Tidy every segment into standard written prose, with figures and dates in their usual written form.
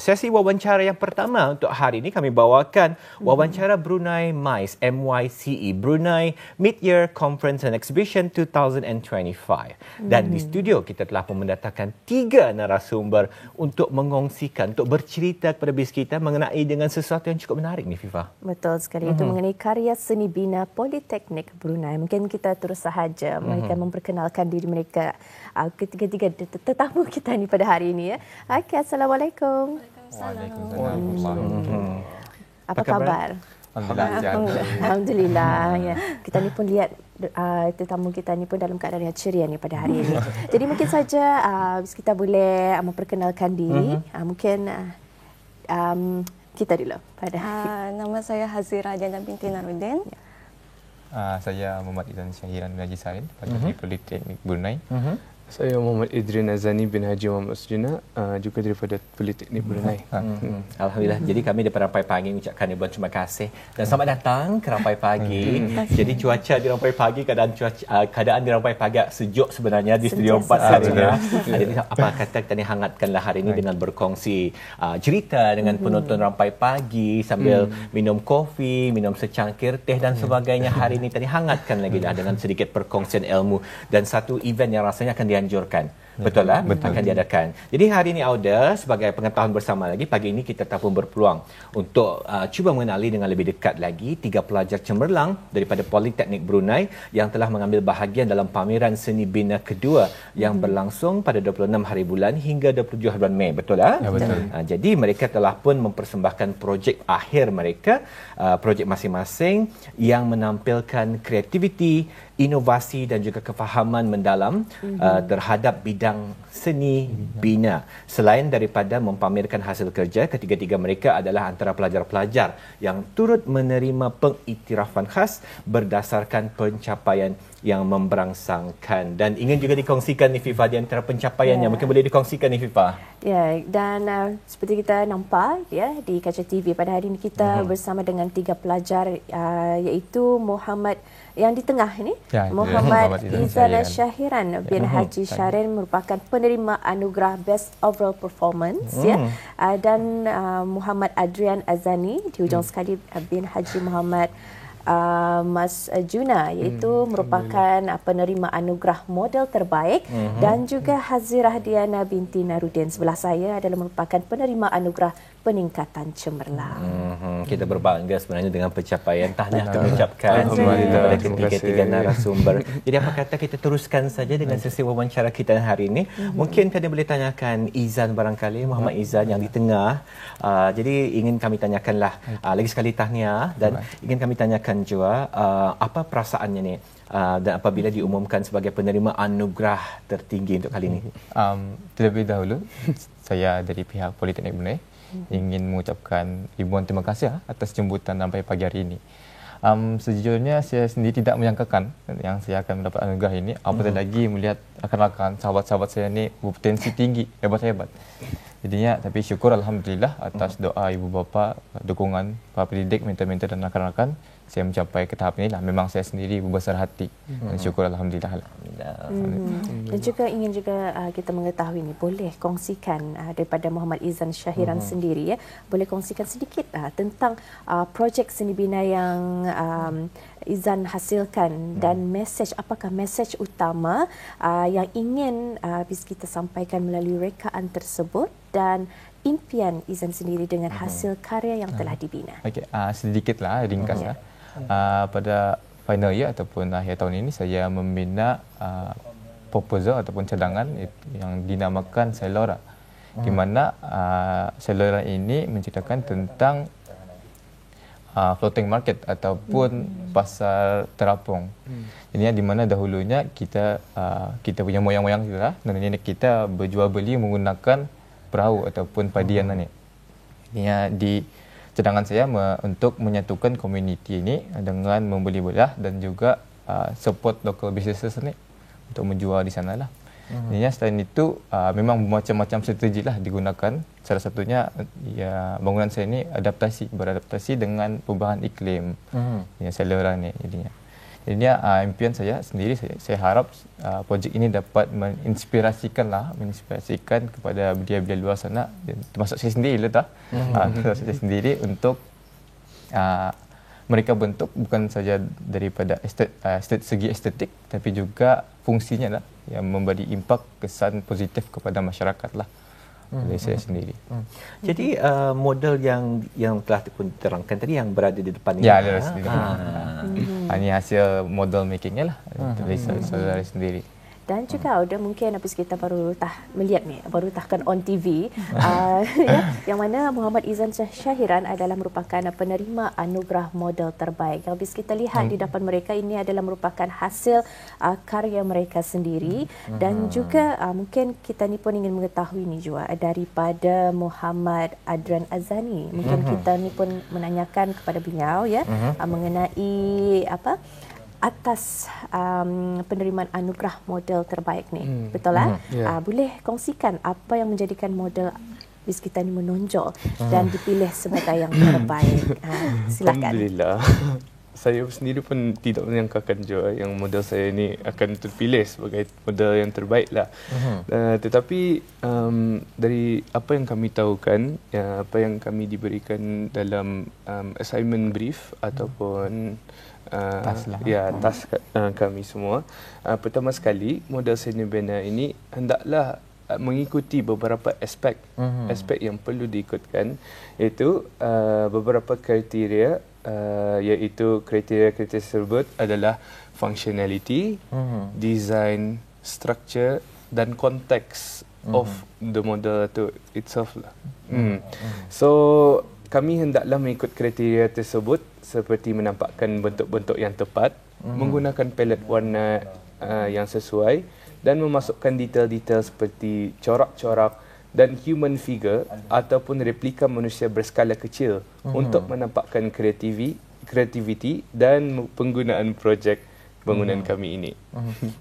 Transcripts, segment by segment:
Sesi wawancara yang pertama untuk hari ini kami bawakan wawancara Brunei MICE, MYCE, Brunei Mid-Year Conference and Exhibition 2025. Dan di studio kita telah pun mendatangkan 3 narasumber untuk mengongsikan, untuk bercerita kepada bis kita mengenai dengan sesuatu yang cukup menarik ni, Fifa. Betul sekali, itu mengenai karya seni bina Politeknik Brunei. Mungkin kita terus sahaja mereka memperkenalkan diri mereka, ketiga-tiga tetamu kita ni pada hari ini ya. Okay, Assalamualaikum. Waalaikumsalam. Apa khabar? Alhamdulillah. Ya. Kita ni pun lihat tetamu kita ni pun dalam keadaan yang ceria ni pada hari ini. Jadi mungkin saja kita boleh memperkenalkan diri. Mungkin kita dulu pada nama saya Hazira Jana binti Narudin. Saya Muhammad Izan Syahiran bin Haji Said, Fakulti Politeknik Brunei. Saya Muhammad Idrin Azani bin Haji Muhammad Usjina, juga daripada Politeknik Brunei. Alhamdulillah. Jadi kami daripada Rampai Pagi mengucapkan ribuan terima kasih dan selamat datang ke Rampai Pagi. Jadi cuaca di Rampai Pagi, keadaan di Rampai Pagi sejuk sebenarnya di Studio 4 hari ini. Jadi apa kata kita ni hangatkanlah hari ini dengan berkongsi cerita dengan penonton Rampai Pagi sambil minum kopi, minum secangkir teh dan sebagainya. Hari ini tadi hangatkan lagi dah dengan sedikit perkongsian ilmu dan satu event yang rasanya akan dianjurkan. Betul lah? Betul. Akan diadakan. Jadi hari ini Auda, sebagai pengetahuan bersama lagi, pagi ini kita telah pun berpeluang untuk cuba mengenali dengan lebih dekat lagi 3 pelajar cemerlang daripada Politeknik Brunei yang telah mengambil bahagian dalam pameran seni bina kedua yang berlangsung pada 26 hari bulan hingga 27 hari bulan Mei. Betul lah? Ya, betul. Jadi mereka telah pun mempersembahkan projek akhir mereka, projek masing-masing yang menampilkan kreativiti, inovasi dan juga kefahaman mendalam terhadap bidang seni bina. Selain daripada mempamerkan hasil kerja, ketiga-tiga mereka adalah antara pelajar-pelajar yang turut menerima pengiktirafan khas berdasarkan pencapaian yang memberangsangkan. Dan ingin juga dikongsikan ni Fifa di antara pencapaiannya. Mungkin boleh dikongsikan ni Fifa. Ya, dan seperti kita nampak ya di kaca TV pada hari ini kita bersama dengan 3 pelajar iaitu Muhammad yang di tengah ini, Muhammad Izan Syahiran bin Haji Syarin merupakan penerima anugerah Best Overall Performance ya, dan Muhammad Adrian Azani di hujung sekali bin Haji Muhammad Mas Juna iaitu merupakan penerima anugerah model terbaik dan juga Hazirah Diana binti Narudin sebelah saya adalah merupakan penerima anugerah peningkatan cemerlang. Kita berbangga sebenarnya dengan pencapaian. Tahniah kami ucapkan kepada ketiga-tiga narasumber. Jadi apa kata kita teruskan saja dengan sesi wawancara kita hari ini. Mungkin kalian boleh tanyakan Izan barangkali, Muhammad Izan yang di tengah. Jadi ingin kami tanyakanlah lagi sekali tahniah dan ingin kami tanyakan juga apa perasaannya ni dan apabila diumumkan sebagai penerima anugerah tertinggi untuk kali ini. Terlebih dahulu saya dari pihak Politeknik Brunei ingin mengucapkan ribuan terima kasih atas jemputan sampai pagi hari ini. Sejujurnya saya sendiri tidak menyangkakan yang saya akan mendapat anugerah ini, apatah lagi melihat rakan-rakan sahabat-sahabat saya ni berpotensi tinggi, hebat-hebat. Jadinya tapi syukur alhamdulillah atas doa ibu bapa, dukungan para pendidik, mentor-mentor dan rakan-rakan saya mencapai ke tahap inilah. Memang saya sendiri berbesar hati dan syukur alhamdulillah. Dan juga ingin kita mengetahui ni, boleh kongsikan daripada Muhammad Izan Syahiran sendiri ya, boleh kongsikan sedikit tentang projek seni bina yang Izan hasilkan dan apakah mesej utama yang ingin kita sampaikan melalui rekaan tersebut dan impian Izan sendiri dengan hasil karya yang telah dibina. Okey, sedikitlah ringkas lah. Pada final year ataupun akhir tahun ini saya membina proposal ataupun cadangan yang dinamakan Selora, di mana Selora ini menceritakan tentang floating market ataupun pasar terapung. Jadi di mana dahulunya kita punya moyang-moyang kita lah, dan nenek kita berjual beli menggunakan perahu ataupun padian ni. Ini di cadangan saya untuk menyatukan komuniti ini dengan membeli belah dan juga support local businesses ni untuk menjual di sana lah. Jadi selain itu memang macam-macam strategi lah digunakan. Salah satunya ya bangunan saya ni beradaptasi dengan perubahan iklim. Ya Selera ni jadinya. Ini impian saya sendiri, saya harap projek ini dapat menginspirasikan kepada belia-belia luar sana, termasuk saya sendiri termasuk saya sendiri untuk mereka bentuk bukan saja daripada segi estetik tapi juga fungsinya lah yang memberi impak kesan positif kepada masyarakat lah. Dari saya sendiri. Jadi model yang telah pun terangkan tadi yang berada di depan ini. Ya, ada sendiri. Ini hasil model makingnya lah dari saudara sendiri. Dan juga Auda mungkin habis kita baru melihat ni, baru tahkan on TV yang mana Muhammad Izan Syahiran adalah merupakan penerima anugerah model terbaik. Habis kita lihat di depan mereka, ini adalah merupakan hasil karya mereka sendiri. Dan juga mungkin kita ni pun ingin mengetahui ni juga daripada Muhammad Adrian Azani. Mungkin kita ni pun menanyakan kepada beliau mengenai atas penerimaan anugerah model terbaik ni. Betul lah? Boleh kongsikan apa yang menjadikan model Miss kita ni menonjol dan dipilih sebagai yang terbaik. Silakan. Alhamdulillah. Saya sendiri pun tidak menyangkakan juga yang model saya ni akan terpilih sebagai model yang terbaik lah. Tetapi dari apa yang kami tahukan, apa yang kami diberikan dalam assignment brief ataupun task kami semua. Pertama sekali, model Cinebena ini hendaklah mengikuti beberapa aspek yang perlu diikutkan, iaitu beberapa kriteria, iaitu kriteria tersebut adalah functionality, design, structure dan konteks of the model itu itself lah. So kami hendaklah mengikut kriteria tersebut seperti menampakkan bentuk-bentuk yang tepat, menggunakan palet warna yang sesuai dan memasukkan detail-detail seperti corak-corak dan human figure ataupun replika manusia berskala kecil untuk menampakkan kreativiti dan penggunaan projek bangunan kami ini.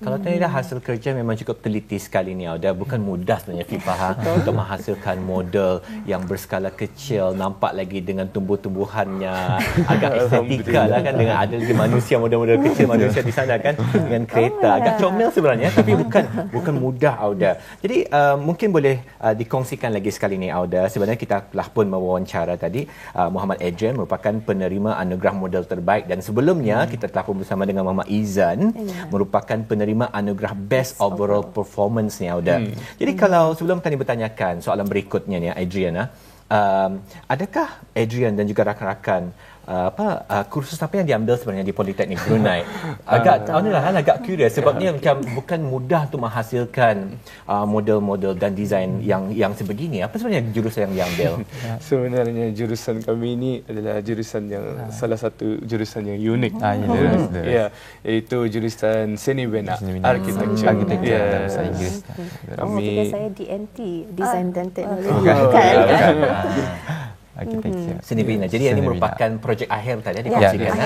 Kalau tadi dah hasil kerja memang cukup teliti sekali ni, Auda. Bukan mudah sebenarnya Fifah untuk menghasilkan model yang berskala kecil, nampak lagi dengan tumbuh-tumbuhannya, agak estetika lah kan, dengan ada lagi manusia, model-model kecil manusia di sana kan, dengan kereta. Agak comel sebenarnya, tapi bukan mudah, Auda. Jadi mungkin boleh dikongsikan lagi sekali ni, Auda. Sebenarnya kita telah pun mewawancara tadi Muhammad Adrian merupakan penerima anugerah model terbaik, dan sebelumnya kita telah pun bersama dengan Muhammad Izan merupakan penerima anugerah Best Overall Performance ni, Auda. Jadi kalau sebelum tadi bertanyakan soalan berikutnya ni, Adrian, adakah Adrian dan juga rakan-rakan kursus apa yang diambil sebenarnya di Politeknik Brunei? Agak curious sebabnya macam bukan mudah untuk menghasilkan model-model dan desain yang sebegini. Apa sebenarnya jurusan yang diambil? Sebenarnya jurusan kami ini adalah jurusan yang salah satu jurusan yang unik. Iaitu jurusan Cinebena, Architecture. Bahasa Inggeris. Kami saya DNT, Design dan Teknologi. Cinebena. Jadi ini merupakan projek akhir tadi dikongsikan.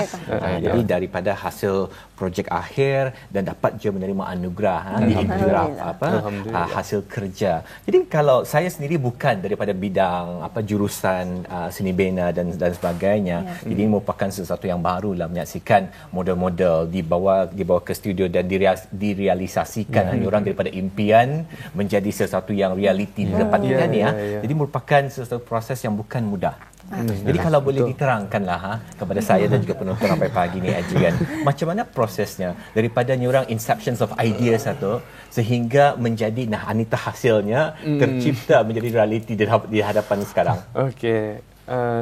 Jadi daripada hasil projek akhir dan dapat juga menerima anugerah diiktiraf hasil kerja. Jadi kalau saya sendiri bukan daripada bidang jurusan Cinebena dan sebagainya. Jadi ini merupakan sesuatu yang baru lah, menyaksikan model-model dibawa ke studio dan direalisasikan. Orang daripada impian menjadi sesuatu yang realiti di depan kita ni. Jadi merupakan sesuatu proses yang bukan mudah. Jadi kalau boleh diterangkanlah kepada saya dan juga penonton Rampai Pagi ni, Adrian, macam mana prosesnya daripada orang inceptions of ideas satu sehingga menjadi Anita hasilnya tercipta menjadi realiti di hadapan sekarang. Okey,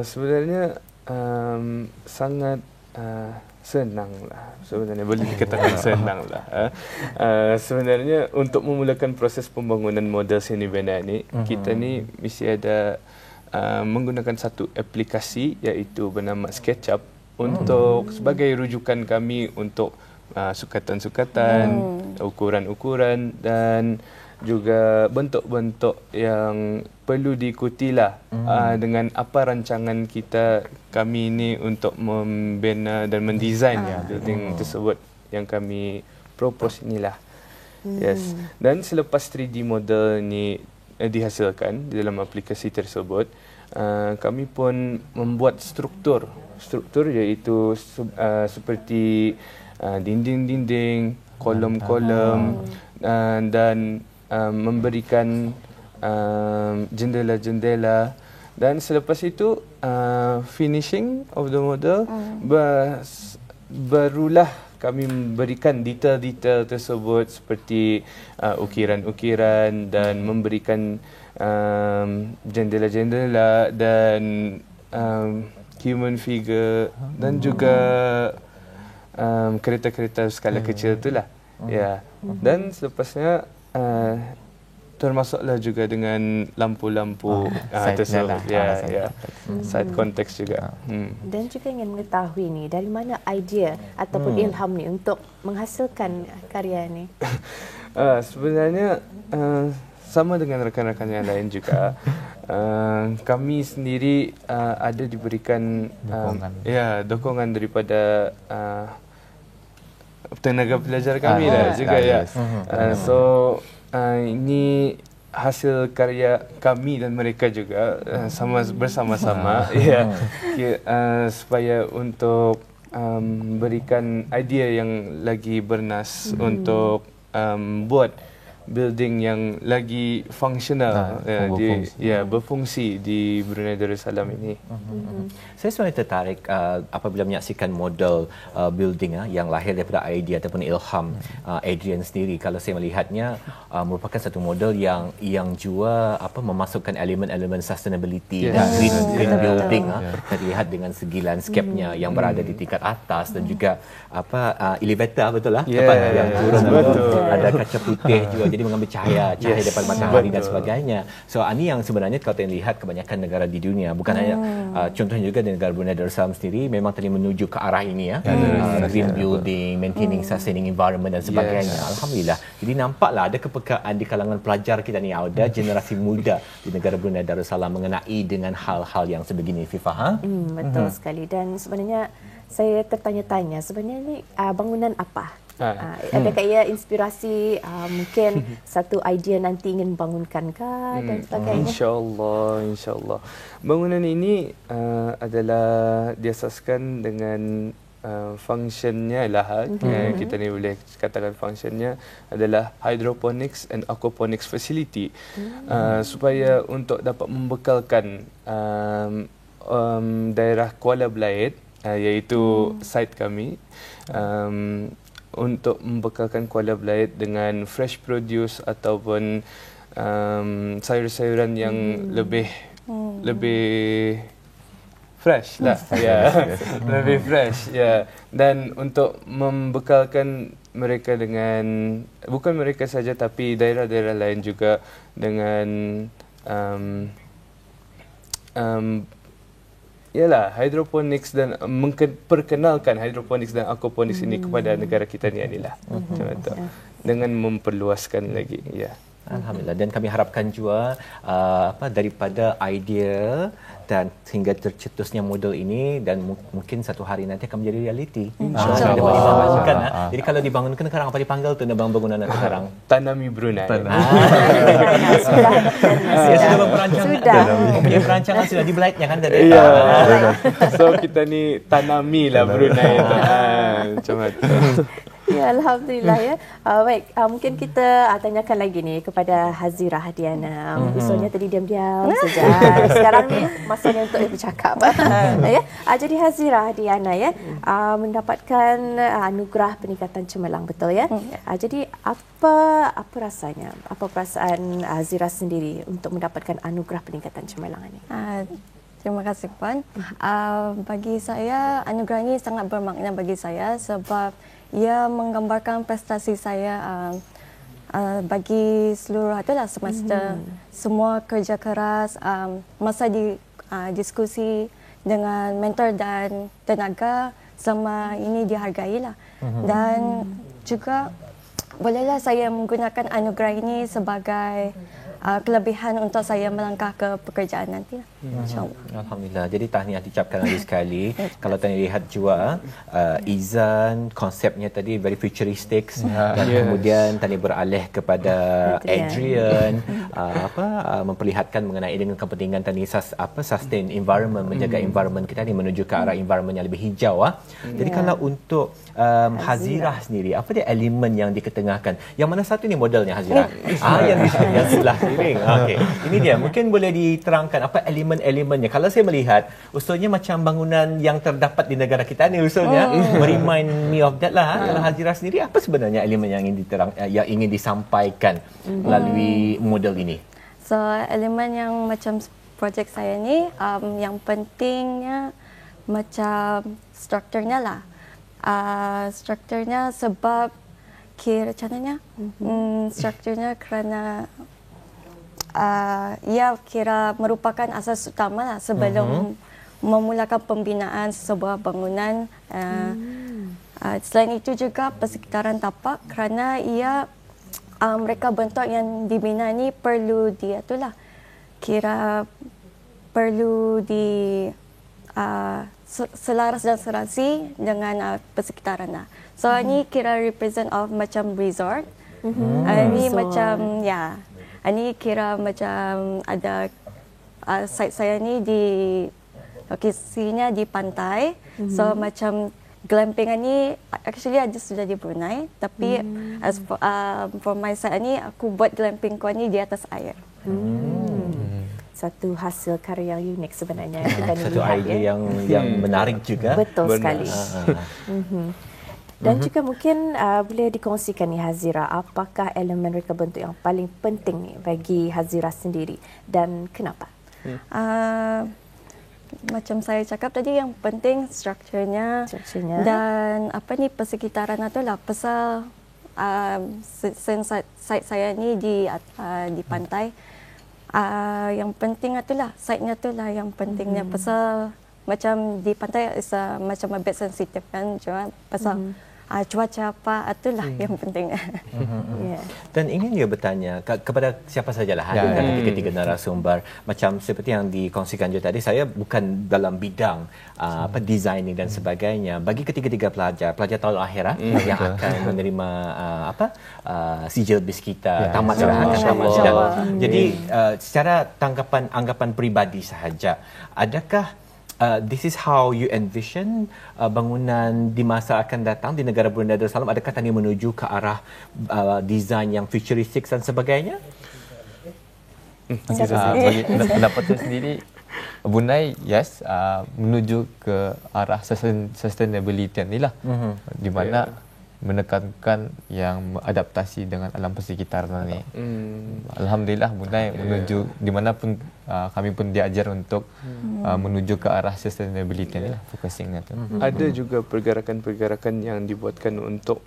sebenarnya sangat senanglah. Sebenarnya boleh dikatakan senanglah. Sebenarnya untuk memulakan proses pembangunan model Cinebena ni, kita ni mesti ada menggunakan satu aplikasi iaitu bernama SketchUp untuk sebagai rujukan kami untuk sukatan-sukatan, ukuran-ukuran dan juga bentuk-bentuk yang perlu diikutilah dengan apa rancangan kami ini untuk membina dan mendesain building tersebut yang kami propose inilah. Yes. Dan selepas 3D model ni dihasilkan di dalam aplikasi tersebut, kami pun membuat struktur iaitu seperti dinding-dinding, kolom-kolom, dan memberikan jendela-jendela, dan selepas itu finishing of the model, barulah kami memberikan detail-detail tersebut seperti ukiran-ukiran dan memberikan jendela-jendela dan human figure dan juga kereta-kereta skala kecil itulah. Ya. Dan selepasnya termasuklah juga dengan lampu-lampu tersebut. Side konteks juga. Dan juga ingin mengetahui ni dari mana idea ataupun ilham ni untuk menghasilkan karya ni. Sebenarnya sama dengan rakan-rakan yang lain juga. Kami sendiri ada diberikan dukungan daripada tenaga pelajar kami juga ya. So ini hasil karya kami dan mereka juga bersama-sama supaya untuk berikan idea yang lagi bernas untuk buat building yang lagi fungsional, berfungsi di Brunei Darussalam ini. Saya sebenarnya tertarik apabila menyaksikan model building yang lahir daripada idea ataupun ilham Adrian sendiri. Kalau saya melihatnya merupakan satu model yang juga memasukkan elemen-elemen sustainability dan green building, terlihat dengan segi landscape-nya yang berada di tingkat atas dan juga elevator, betul lah, tempat yang turun, ada kaca putih juga, jadi mengambil cahaya daripada matahari dan sebagainya. So ini yang sebenarnya kalau kita lihat kebanyakan negara di dunia, bukan hanya contohnya juga di negara Brunei Darussalam sendiri memang tadi menuju ke arah ini green building, maintaining sustaining environment dan sebagainya. Alhamdulillah. Jadi nampaklah ada kepekaan di kalangan pelajar kita ni, ada generasi muda di negara Brunei Darussalam mengenai dengan hal-hal yang sebegini, Fifah. Betul sekali. Dan sebenarnya saya tertanya-tanya, sebenarnya ni bangunan apa? Adakah ia inspirasi mungkin satu idea nanti ingin bangunkankah dan sebagainya? InsyaAllah. Bangunan ini adalah diasaskan dengan functionnya lah, kita ni boleh katakan functionnya adalah hydroponics and aquaponics facility, supaya untuk dapat membekalkan daerah Kuala Belait, iaitu site kami, untuk membekalkan Kuala Belait dengan fresh produce ataupun sayur-sayuran yang lebih fresh lah, lebih fresh, dan untuk membekalkan mereka dengan, bukan mereka saja tapi daerah-daerah lain juga dengan hydroponics dan memperkenalkan hydroponics dan aquaponics ini kepada negara kita ni adalah dengan memperluaskan lagi. Alhamdulillah. Dan kami harapkan juga daripada idea dan hingga tercetusnya model ini, dan mungkin satu hari nanti akan menjadi realiti. InsyaAllah. Jadi kalau dibangunkan sekarang, apa dipanggil tu bangunan nanti sekarang? Tanami Brunei. Sudah berperancangan. Punya perancangan sudah di Belait kan tadi. So kita ni tanami lah Brunei. Macam tu. Ya, Alhamdulillah ya. Baik, mungkin kita tanyakan lagi ni kepada Hazirah Diana. Usulnya tadi diam-diam saja. Sekarang ni masanya untuk bercakap. Jadi Hazirah Diana mendapatkan anugerah peningkatan cemerlang, betul ya? Jadi apa rasanya? Apa perasaan Hazirah sendiri untuk mendapatkan anugerah peningkatan cemerlang ini? Terima kasih Puan. Bagi saya anugerah ini sangat bermakna bagi saya sebab ia menggambarkan prestasi saya bagi seluruh semester, semua kerja keras, masa diskusi dengan mentor dan tenaga selama ini dihargailah. Dan juga bolehlah saya menggunakan anugerah ini sebagai kelebihan untuk saya melangkah ke pekerjaan nanti. InsyaAllah. Alhamdulillah. Jadi tahniah diucapkan lagi sekali. Kalau tadi lihat juga Izan konsepnya tadi very futuristic dan kemudian tadi beralih kepada Adrian memperlihatkan mengenai dengan kepentingan tadi sustain environment, menjaga environment kita ni menuju ke arah environment yang lebih hijau. Jadi kalau untuk Hazirah sendiri, apa dia elemen yang diketengahkan? Yang mana satu ni modelnya Hazirah? Yang sebelah kiri. Okey. Ini dia. Mungkin boleh diterangkan apa elemen-elemennya. Kalau saya melihat, usulnya macam bangunan yang terdapat di negara kita ni usulnya. Remind me of that lah. Kalau Hazirah sendiri, apa sebenarnya elemen yang ingin disampaikan melalui model ini? So, elemen yang macam projek saya ni, yang pentingnya macam strukturnya lah. Strukturnya sebab caranya strukturnya kerana ia kira merupakan asas utama lah sebelum memulakan pembinaan sebuah bangunan. Selain itu juga persekitaran tapak kerana ia mereka bentuk yang dibina ni perlu perlu selaras dan serasi dengan persekitaran lah. So ni kira represent of macam resort. Ni macam ini kira macam ada site saya ni di lokasinya di pantai. So macam glamping ni actually ada sudah di Brunei, tapi as for my side ni aku buat glamping ko ni di atas air. Satu hasil karya yang unik sebenarnya. Kita Satu idea yang menarik juga. Betul sekali. Dan juga mungkin boleh dikongsikan ni Hazirah, apakah elemen reka bentuk yang paling penting bagi Hazirah sendiri dan kenapa? Macam saya cakap tadi, yang penting strukturnya dan persekitaran itu lah. Pasal site saya ni di pantai, yang penting itulah site-nya itulah yang pentingnya. Pasal macam di pantai macam a bit sensitif kan, pasal cuaca apa itulah yang penting. Dan ingin dia bertanya kepada siapa sajalah ketiga-tiga narasumber, macam seperti yang dikongsikan juga tadi, saya bukan dalam bidang designing dan sebagainya. Bagi ketiga-tiga pelajar tahun akhirat yang akan menerima sijil BIS kita tamat sudah. Jadi secara anggapan peribadi sahaja, adakah this is how you envision bangunan di masa akan datang di negara Brunei Darussalam? Adakah tadi menuju ke arah desain yang futuristik dan sebagainya? Bagi pendapat saya sendiri, Brunei menuju ke arah sustainability inilah, di mana menekankan yang adaptasi dengan alam persekitaran ni. Alhamdulillah Brunei menuju di mana pun kami pun diajar untuk menuju ke arah sustainability ni lah, focusingnya tu. Ada juga pergerakan-pergerakan yang dibuatkan untuk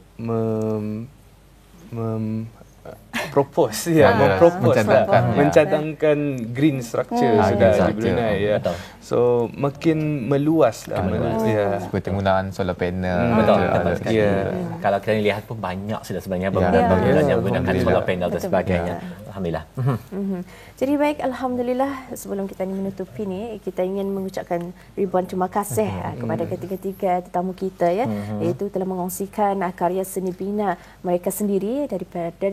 mencadangkan green structure sudah di Brunei. So makin meluas lah. Seperti penggunaan solar panel. Betul. Kalau kita lihat pun banyak sudah sebenarnya bangunan yang menggunakan solar panel dan sebagainya. Alhamdulillah. Jadi baik, alhamdulillah, sebelum kita menutupi ni, kita ingin mengucapkan ribuan terima kasih kepada ketiga-tiga tetamu kita iaitu telah mengongsikan karya seni bina mereka sendiri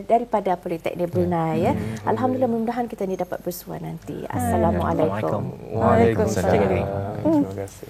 daripada Politeknik Brunei. Alhamdulillah, mudah-mudahan kita ni dapat bersua nanti. Assalamualaikum. Waalaikumsalam. Terima kasih.